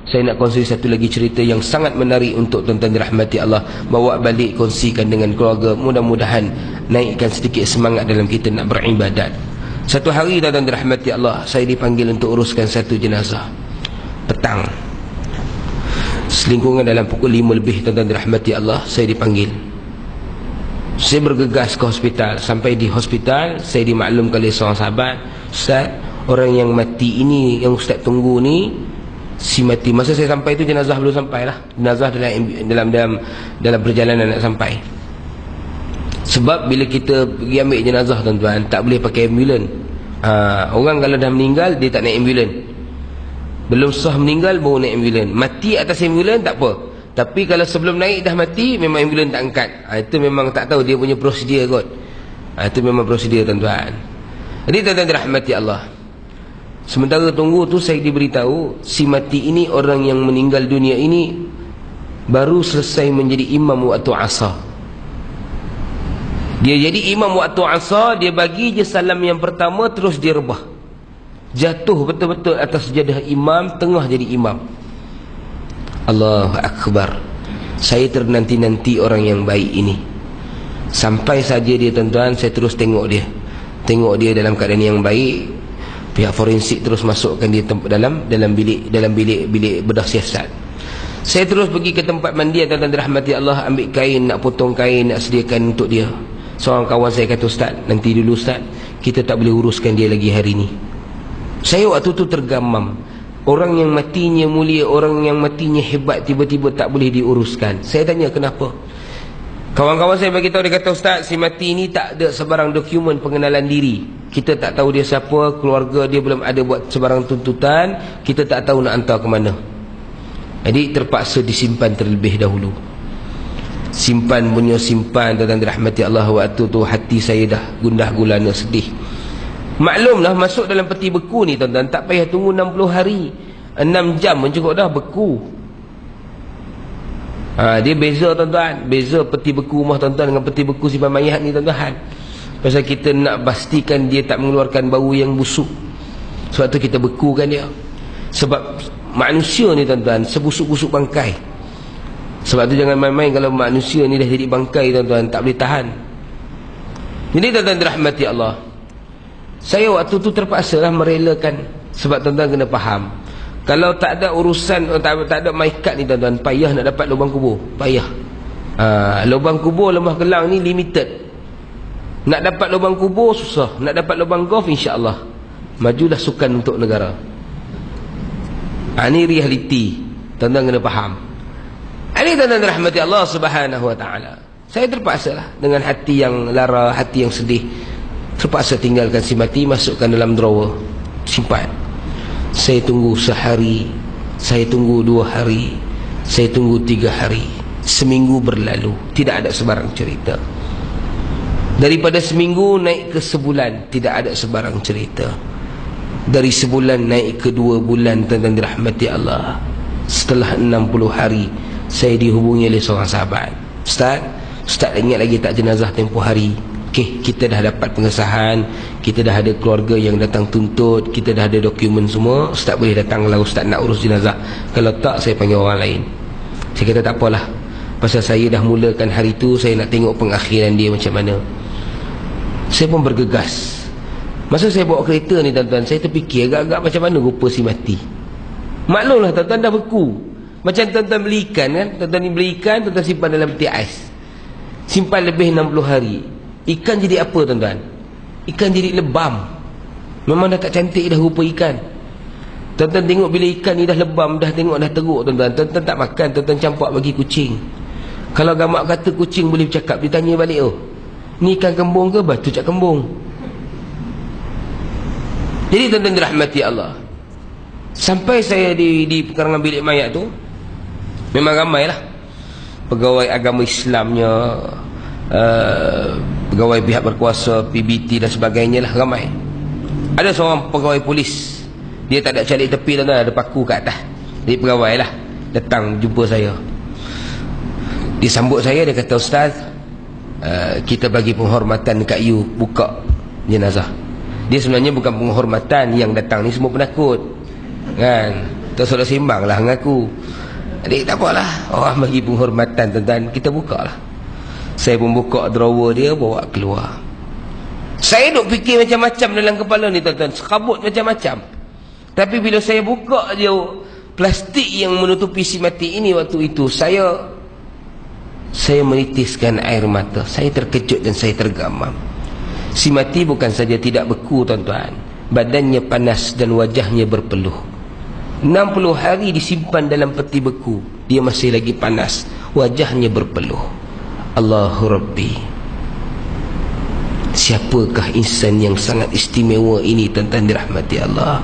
Saya nak kongsi satu lagi cerita yang sangat menarik untuk tuan-tuan dirahmati Allah. Bawa balik, kongsikan dengan keluarga. Mudah-mudahan naikkan sedikit semangat dalam kita nak beribadat. Satu hari tuan-tuan dirahmati Allah, saya dipanggil untuk uruskan satu jenazah. Petang, selingkungan dalam pukul 5 lebih, tuan-tuan dirahmati Allah, saya dipanggil. Saya bergegas ke hospital. Sampai di hospital, saya dimaklumkan oleh seorang sahabat, "Ustaz, orang yang mati ini, yang Ustaz tunggu ni, si mati." Masa saya sampai itu jenazah belum sampai lah. Jenazah dalam perjalanan nak sampai. Sebab bila kita pergi ambil jenazah, tuan-tuan, tak boleh pakai ambulan. Orang kalau dah meninggal, dia tak naik ambulan. Belum sah meninggal baru naik ambulan. Mati atas ambulan tak apa, tapi kalau sebelum naik dah mati, memang ambulan tak angkat. Itu memang tak tahu dia punya prosedur kot. Itu memang prosedur, tuan-tuan. Jadi tuan-tuan dirahmati Allah, sementara tunggu tu saya diberitahu si mati ini, orang yang meninggal dunia ini, baru selesai menjadi imam waktu asar. Dia jadi imam waktu asar, dia bagi je salam yang pertama, terus dia rebah, jatuh betul-betul atas sejadah imam, tengah jadi imam. Allahu Akbar. Saya ternanti-nanti orang yang baik ini. Sampai saja dia, tuan-tuan, saya terus tengok dia dalam keadaan yang baik. Pihak forensik terus masukkan dia dalam bilik bedah siasat. Saya terus pergi ke tempat mandi, tuan-tuan dirahmati Allah, ambil kain, nak potong kain, nak sediakan untuk dia. Seorang kawan saya kata, "Ustaz, nanti dulu Ustaz, kita tak boleh uruskan dia lagi hari ni." Saya waktu tu tergamam. Orang yang matinya mulia, orang yang matinya hebat, tiba-tiba tak boleh diuruskan. Saya tanya kenapa. Kawan-kawan saya bagi tahu, dia kata, "Ustaz, si mati ni tak ada sebarang dokumen pengenalan diri. Kita tak tahu dia siapa, keluarga dia belum ada buat sebarang tuntutan, kita tak tahu nak hantar ke mana. Jadi terpaksa disimpan terlebih dahulu." Simpan punya simpan, tuan-tuan dirahmati Allah. Waktu tu hati saya dah gundah gulana, sedih. Maklumlah, masuk dalam peti beku ni, tuan-tuan, tak payah tunggu 60 hari, 6 jam pun cukup dah beku. Dia beza, tuan-tuan, beza peti beku rumah tuan-tuan dengan peti beku simpan mayat ni, tuan-tuan. Pasal kita nak pastikan dia tak mengeluarkan bau yang busuk, sebab tu kita bekukan dia. Sebab manusia ni, tuan-tuan, sebusuk-busuk bangkai. Sebab tu jangan main-main kalau manusia ni dah jadi bangkai, tuan-tuan, tak boleh tahan. Jadi tuan-tuan dirahmati Allah, saya waktu tu terpaksa lah merelakan. Sebab tuan-tuan kena faham, kalau tak ada urusan, tak ada maikat ni, tuan-tuan, payah nak dapat lubang kubur. Payah. Lubang kubur Lembah Kelang ni limited. Nak dapat lubang kubur susah. Nak dapat lubang golf, insya-Allah majulah sukan untuk negara. Ini realiti, tuan-tuan kena faham. Ini tuan-tuan rahmati Allah Subhanahu wa ta'ala. Saya terpaksa lah, dengan hati yang lara, hati yang sedih, terpaksa tinggalkan si mati, masukkan dalam drawer, simpan. Saya tunggu sehari, saya tunggu 2 hari, saya tunggu 3 hari. Seminggu berlalu, tidak ada sebarang cerita. Daripada seminggu naik ke sebulan, tidak ada sebarang cerita. Dari sebulan naik ke 2 bulan, tuan-tuan dirahmati Allah. Setelah 60 hari, saya dihubungi oleh seorang sahabat. Ustaz ingat lagi tak jenazah tempoh hari? Okey, kita dah dapat pengesahan, kita dah ada keluarga yang datang tuntut, kita dah ada dokumen semua. Ustaz boleh datang kalau Ustaz nak urus jenazah. Kalau tak, saya panggil orang lain. Saya kata tak apalah, pasal saya dah mulakan hari tu, saya nak tengok pengakhiran dia macam mana. Saya pun bergegas. Masa saya bawa kereta ni, tuan-tuan, saya terfikir agak-agak macam mana rupa si mati. Maklumlah, tuan-tuan, dah beku. Macam tuan-tuan beli ikan kan, tuan-tuan ni beli ikan, tuan-tuan simpan dalam peti ais, simpan lebih 60 hari. Ikan jadi apa, tuan-tuan? Ikan jadi lebam. Memang dah tak cantik dah rupa ikan. Tuan-tuan tengok bila ikan ni dah lebam, dah tengok dah teruk, tuan-tuan, tuan-tuan tak makan, tuan-tuan campak bagi kucing. Kalau gamak kata kucing boleh bercakap, ditanya balik, "Oh, ni ikan kembung ke batu cak kembung?" Jadi tuan-tuan dirahmati Allah, sampai saya di pekarangan bilik mayat tu, memang ramai lah pegawai agama Islamnya, pegawai pihak berkuasa, PBT dan sebagainya lah, ramai. Ada seorang pegawai polis, dia tak ada calik tepi, tuan-tuan, ada paku kat atas. Jadi pegawai lah datang jumpa saya. Dia sambut saya, dia kata, "Ustaz, kita bagi penghormatan kat you buka jenazah." Dia sebenarnya bukan penghormatan, yang datang ni semua penakut kan. Tak salah simbang lah dengan aku. Adik tak apalah, orang bagi penghormatan tuan-tuan, kita buka lah. Saya pun buka drawer dia, bawa keluar. Saya duk fikir macam-macam dalam kepala ni tuan-tuan, sekabut macam-macam. Tapi bila saya buka dia plastik yang menutupi si mati ini waktu itu, saya menitiskan air mata. Saya terkejut dan saya tergamam. Si mati bukan saja tidak beku tuan-tuan, badannya panas dan wajahnya berpeluh. 60 hari disimpan dalam peti beku, dia masih lagi panas, wajahnya berpeluh. Allahu Rabbi, siapakah insan yang sangat istimewa ini tuan-tuan dirahmati Allah?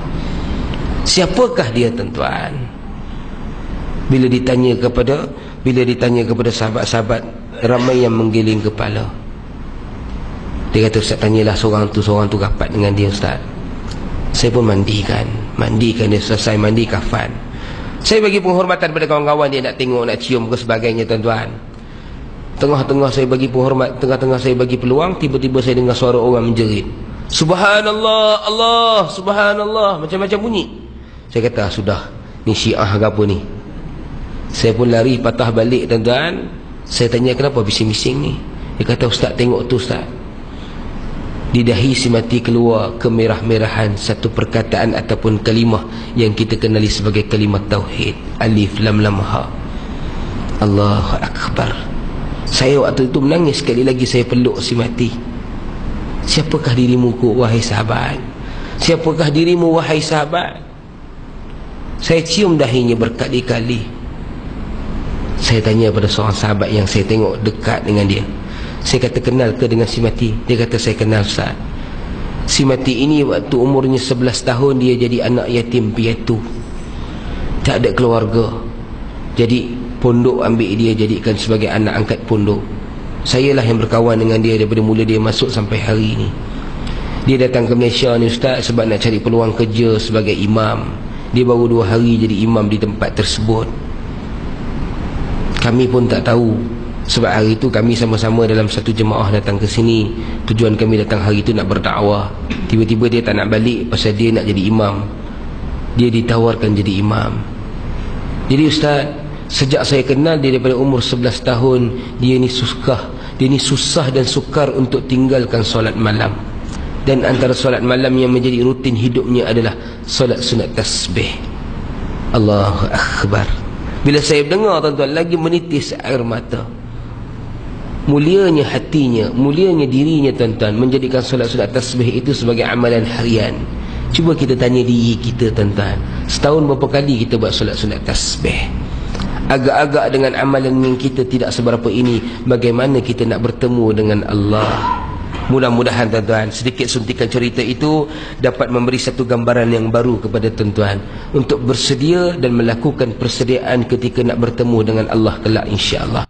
Siapakah dia tuan-tuan? Bila ditanya kepada sahabat-sahabat, ramai yang menggiling kepala. Dia kata, Ustaz, tanyalah seorang tu rapat dengan dia, Ustaz. Saya pun mandikan dia, selesai mandi kafan. Saya bagi penghormatan pada kawan-kawan dia, nak tengok, nak cium ke sebagainya tuan-tuan. Tengah-tengah saya bagi penghormat, tengah-tengah saya bagi peluang, tiba-tiba saya dengar suara orang menjerit, Subhanallah, Allah, Subhanallah, macam-macam bunyi. Saya kata, sudah, ni Syiah ke apa ni? Saya pun lari patah balik tuan-tuan. Saya tanya, kenapa bising-bising ni? Dia kata, Ustaz, tengok tu Ustaz. Di dahi si mati keluar kemerah-merahan satu perkataan ataupun kalimah yang kita kenali sebagai kalimah tauhid. Alif lam lam ha. Allahu Akbar. Saya waktu itu menangis. Sekali lagi saya peluk si mati. Siapakah dirimu wahai sahabat? Siapakah dirimu wahai sahabat? Saya cium dahinya berkali-kali. Saya tanya pada seorang sahabat yang saya tengok dekat dengan dia. Saya kata, kenal ke dengan si mati? Dia kata, saya kenal Ustaz. Si mati ini waktu umurnya 11 tahun dia jadi anak yatim piatu, tak ada keluarga. Jadi pondok ambil dia jadikan sebagai anak angkat pondok. Sayalah yang berkawan dengan dia daripada mula dia masuk sampai hari ini. Dia datang ke Malaysia ni Ustaz sebab nak cari peluang kerja sebagai imam. Dia baru 2 hari jadi imam di tempat tersebut. Kami pun tak tahu, sebab hari itu kami sama-sama dalam satu jemaah datang ke sini. Tujuan kami datang hari itu nak berdakwah. Tiba-tiba dia tak nak balik pasal dia nak jadi imam. Dia ditawarkan jadi imam. Jadi Ustaz, sejak saya kenal dia daripada umur 11 tahun, dia ni susah dan sukar untuk tinggalkan solat malam. Dan antara solat malam yang menjadi rutin hidupnya adalah solat sunat tasbih. Allahu Akbar. Bila saya dengar tuan-tuan, lagi menitis air mata. Mulianya hatinya, mulianya dirinya tuan-tuan, menjadikan solat sunat tasbih itu sebagai amalan harian. Cuba kita tanya diri kita tuan-tuan, setahun berapa kali kita buat solat sunat tasbih? Agak-agak dengan amalan yang kita tidak seberapa ini, bagaimana kita nak bertemu dengan Allah? Mudah-mudahan tuan-tuan, sedikit suntikan cerita itu dapat memberi satu gambaran yang baru kepada tuan-tuan untuk bersedia dan melakukan persediaan ketika nak bertemu dengan Allah kelak insya-Allah.